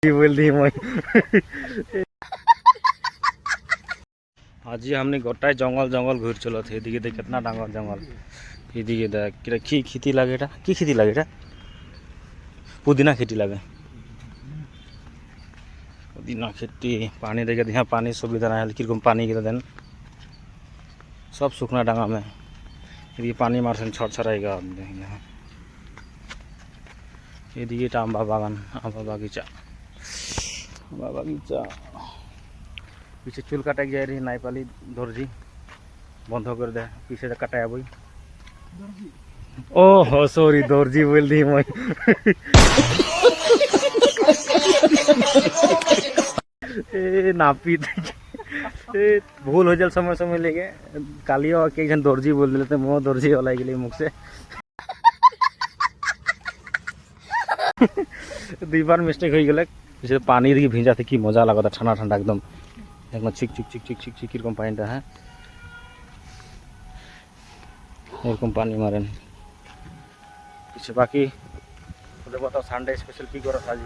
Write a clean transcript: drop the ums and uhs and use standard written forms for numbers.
बोल दी मैं आज हमने गोटाय जंगल जंगल घूर चलो थे एदिके देख कितना डांगर जंगल एदिके देख की खेती लागे এটা की खेती लागे এটা पुदीना खेती लागे पुदीना खेती पानी देखे यहाँ पानी सुविधा ना किरकम पानी के देन सब सुखना डांगा में ये पानी मारसन छड़छड़ाएगा यहाँ एदिके आम्बा बागान आम्बा बगीचा पीछे चुल काटा जा रही नाईपाली दर्जी बंध कर दे पीछे काटा बई ओह सॉरी दर्जी बोल दी मैं नापी भूल हो जाए समय समय लेके कालियो के दर्जी बोल दिले तो मुँह दर्जी वाला गए मुख से दुई बार मिस्टेक हो गए पीछे पानी दिखे भिजा थे कि मजा लगा था ठंडा ठंडा एकदम एकदम छिक छिक छिक छिक छिक छिक एरकम पानी है एरकम पानी मारें पीछे बाकी बताओ संडे स्पेशल की करो आज